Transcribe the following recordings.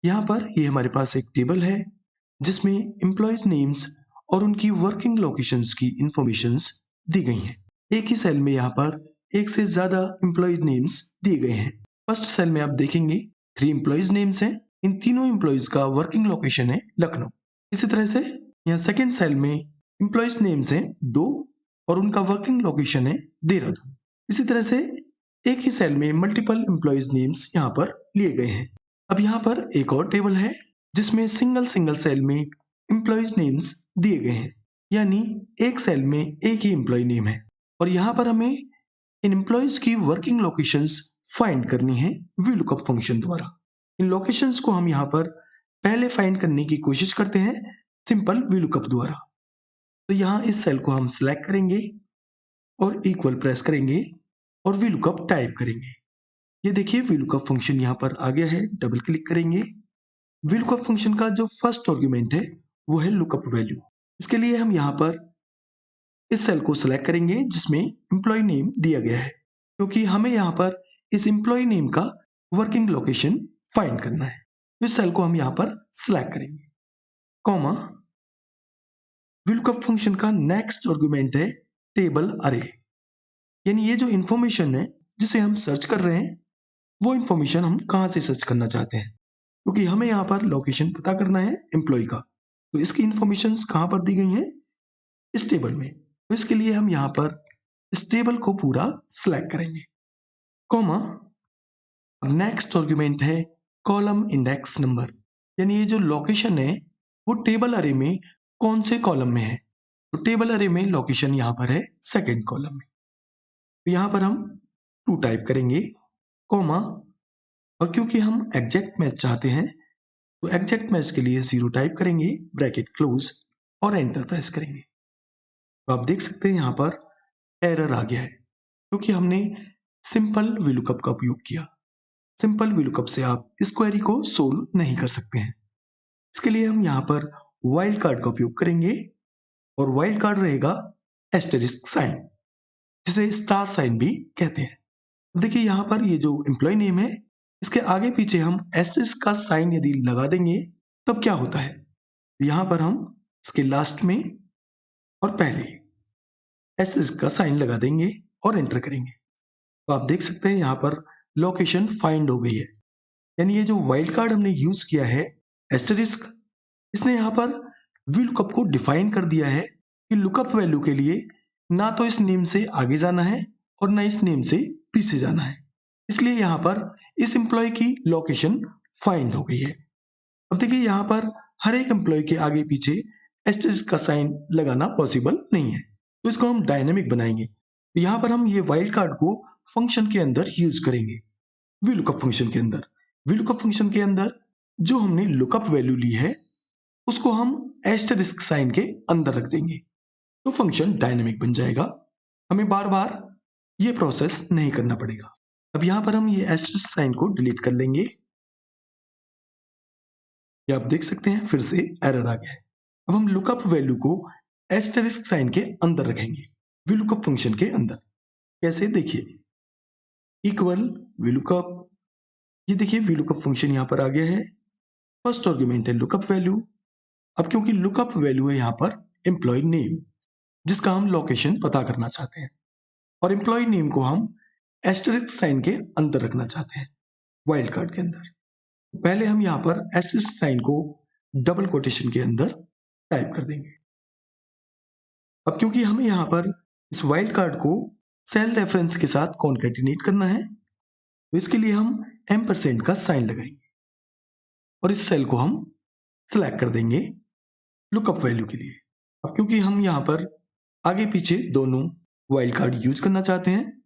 यहाँ पर ये हमारे पास एक टेबल है जिसमें एम्प्लॉयज नेम्स और उनकी वर्किंग लोकेशंस की इंफॉर्मेशंस दी गई हैं। एक ही सेल में यहाँ पर एक से ज्यादा एम्प्लॉयज नेम्स दिए गए हैं। फर्स्ट सेल में आप देखेंगे 3 एम्प्लॉयज नेम्स हैं। इन तीनों एम्प्लॉयज का वर्किंग लोकेशन है लखनऊ। इसी तरह से यहाँ सेकेंड सेल में एम्प्लॉयज नेम्स हैं 2 और उनका वर्किंग लोकेशन है देहरादून। इसी तरह से एक ही सेल में मल्टीपल एम्प्लॉयज नेम्स यहाँ पर लिए गए हैं। अब यहाँ पर एक और टेबल है जिसमें सिंगल सेल में एम्प्लॉयज नेम्स दिए गए हैं, यानी एक सेल में एक ही एम्प्लॉय नेम है और यहाँ पर हमें इन एम्प्लॉयज की वर्किंग लोकेशंस फाइंड करनी है VLOOKUP फंक्शन द्वारा। इन लोकेशंस को हम यहाँ पर पहले फाइंड करने की कोशिश करते हैं सिंपल VLOOKUP द्वारा। तो यहाँ इस सेल को हम सिलेक्ट करेंगे और इक्वल प्रेस करेंगे और VLOOKUP टाइप करेंगे। ये देखिए VLOOKUP फंक्शन यहाँ पर आ गया है। डबल क्लिक करेंगे। VLOOKUP फंक्शन का जो फर्स्ट आर्गुमेंट है वो है लुकअप वैल्यू। इसके लिए हम यहाँ पर इस सेल को सिलेक्ट करेंगे जिसमें एम्प्लॉय नेम दिया गया है, क्योंकि हमें यहाँ पर इस एम्प्लॉय नेम का वर्किंग लोकेशन फाइंड करना है। इस सेल को हम यहाँ पर सिलेक्ट करेंगे, कॉमा VLOOKUP फंक्शन का नेक्स्ट आर्गुमेंट है टेबल अरे, यानी ये जो इंफॉर्मेशन है जिसे हम सर्च कर रहे हैं वो इंफॉर्मेशन हम कहाँ से सर्च करना चाहते हैं, क्योंकि हमें यहाँ पर लोकेशन पता करना है एम्प्लॉय का। तो इसकी इंफॉर्मेशन कहाँ पर दी गई हैं? इस टेबल में। तो इसके लिए हम यहाँ पर इस टेबल को पूरा सिलेक्ट करेंगे, कॉमा नेक्स्ट आर्गुमेंट है कॉलम इंडेक्स नंबर, यानी ये जो लोकेशन है वो टेबल अरे में कौन से कॉलम में है। तो टेबल अरे में लोकेशन यहाँ पर है सेकेंड कॉलम में। तो यहाँ पर हम 2 टाइप करेंगे, कॉमा और क्योंकि हम एग्जैक्ट मैच चाहते हैं तो एग्जैक्ट मैच के लिए 0 टाइप करेंगे, ब्रैकेट क्लोज और एंटर प्रेस करेंगे। तो आप देख सकते हैं यहाँ पर एरर आ गया है क्योंकि हमने सिंपल VLOOKUP का उपयोग किया। सिंपल VLOOKUP से आप इस क्वेरी को सोल्व नहीं कर सकते हैं। इसके लिए हम यहाँ पर वाइल्ड कार्ड का उपयोग करेंगे और वाइल्ड कार्ड रहेगा एस्टेरिस्क साइन, जिसे स्टार साइन भी कहते हैं। देखिए यहाँ पर ये जो एम्प्लॉय नेम है इसके आगे पीछे हम एस्टेरिस्क का साइन यदि लगा देंगे तब क्या होता है, यहाँ पर हम इसके लास्ट में और पहले एस्टेरिस्क का साइन लगा देंगे और एंटर करेंगे। तो आप देख सकते हैं यहाँ पर लोकेशन फाइंड हो गई है, यानी ये जो वाइल्ड कार्ड हमने यूज किया है एस्टेरिस्क, इसने यहाँ पर VLOOKUP को डिफाइन कर दिया है कि लुकअप वैल्यू के लिए ना तो इस नेम से आगे जाना है और ना इस नेम से पीछे जाना है। इसलिए यहाँ पर इस एम्प्लॉय की लोकेशन फाइंड हो गई है। अब देखिए यहाँ पर हर एक एम्प्लॉय के आगे पीछे एस्टेरिस्क का साइन लगाना पॉसिबल नहीं है, तो इसको हम डायनेमिक बनाएंगे। तो यहाँ पर हम ये वाइल्ड कार्ड को फंक्शन के अंदर यूज करेंगे। VLOOKUP फंक्शन के अंदर VLOOKUP फंक्शन के अंदर जो हमने लुकअप वैल्यू ली है उसको हम एस्टेरिस्क साइन के अंदर रख देंगे, तो फंक्शन डायनेमिक बन जाएगा। हमें बार बार ये प्रोसेस नहीं करना पड़ेगा। अब यहाँ पर हम ये एस्टेरिस्क साइन को डिलीट कर लेंगे। ये आप देख सकते हैं फिर से एरर आ गया है। अब हम लुकअप वैल्यू को एस्टेरिस्क साइन के अंदर रखेंगे VLOOKUP फंक्शन के अंदर। कैसे, देखिए इक्वल VLOOKUP, ये देखिए VLOOKUP फंक्शन यहाँ पर आ गया है। फर्स्ट आर्गुमेंट है लुकअप वैल्यू। अब क्योंकि लुकअप वैल्यू है यहाँ पर एम्प्लॉय नेम जिसका हम लोकेशन पता करना चाहते हैं और एम्प्लॉय नेम को हम एस्टेरिस्क साइन के अंदर रखना चाहते हैं वाइल्ड कार्ड के अंदर। पहले हम यहाँ पर एस्टेरिस्क साइन को डबल कोटेशन के अंदर टाइप कर देंगे। अब क्योंकि हमें यहाँ पर इस वाइल्ड कार्ड को सेल रेफरेंस के साथ कॉन्कैटिनेट करना है तो इसके लिए हम एम्परसेंड का साइन लगाएंगे और इस सेल को हम सिलेक्ट कर देंगे लुकअप वैल्यू के लिए। अब क्योंकि हम यहाँ पर आगे पीछे दोनों वाइल्ड कार्ड यूज करना चाहते हैं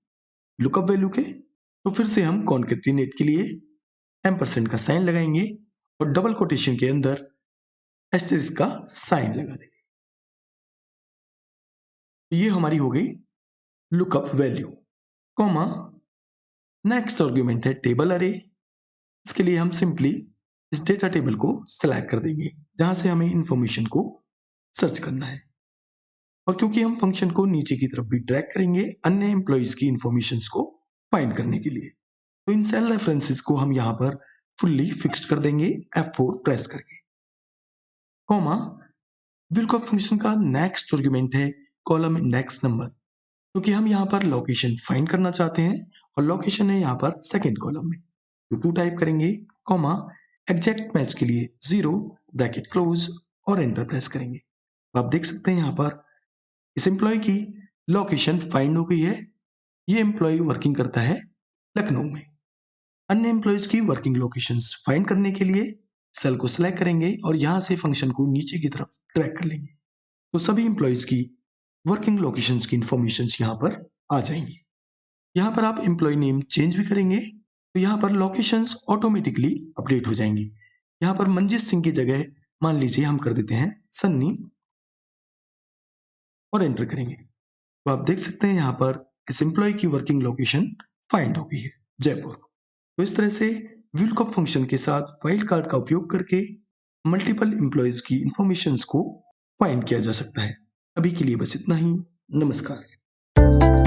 लुकअप वैल्यू के, तो फिर से हम कॉन्कैटिनेट के लिए एम्परसेंड का साइन लगाएंगे और डबल कोटेशन के अंदर एस्टेरिस्क का साइन लगा देंगे। ये हमारी हो गई lookup value, comma next argument है टेबल अरे। इसके लिए हम सिंपली इस डेटा टेबल को सिलेक्ट कर देंगे जहां से हमें इंफॉर्मेशन को सर्च करना है और क्योंकि हम फंक्शन को नीचे की तरफ भी ड्रैग करेंगे अन्य एम्प्लॉइज की इंफॉर्मेशन को फाइंड करने के लिए, तो इन सेल रेफरेंसेस को हम यहाँ पर फुल्ली फिक्स्ड कर देंगे F4 प्रेस करके, कॉमा VLOOKUP फंक्शन का नेक्स्ट आर्गुमेंट है कॉलम इंडेक्स नंबर, क्योंकि हम यहाँ पर लोकेशन फाइंड करना चाहते हैं और लोकेशन है यहाँ पर सेकेंड कॉलम में, तो 2 टाइप करेंगे, कॉमा एग्जैक्ट मैच के लिए 0 ब्रैकेट क्लोज और एंटर प्रेस करेंगे। तो आप देख सकते हैं यहाँ पर इस एम्प्लॉय की लोकेशन फाइंड हो गई है। ये एम्प्लॉय वर्किंग करता है लखनऊ में। अन्य एम्प्लॉयज की वर्किंग लोकेशंस फाइंड करने के लिए सेल को सिलेक्ट करेंगे और यहाँ से फंक्शन को नीचे की तरफ ड्रैग कर लेंगे, तो सभी एम्प्लॉयज की वर्किंग लोकेशंस की इंफॉर्मेशंस यहाँ पर आ जाएंगी। यहाँ पर आप एम्प्लॉय नेम चेंज भी करेंगे तो यहाँ पर लोकेशंस ऑटोमेटिकली अपडेट हो जाएंगी। यहाँ पर मंजीत सिंह की जगह मान लीजिए हम कर देते हैं सन्नी और एंटर करेंगे, तो आप देख सकते हैं यहाँ पर इस एम्प्लॉय की वर्किंग लोकेशन फाइंड हो गई है जयपुर। तो इस तरह से VLOOKUP फंक्शन के साथ वाइल्ड कार्ड का उपयोग करके मल्टीपल एम्प्लॉयज की इंफॉर्मेशंस को फाइंड किया जा सकता है। अभी के लिए बस इतना ही। नमस्कार।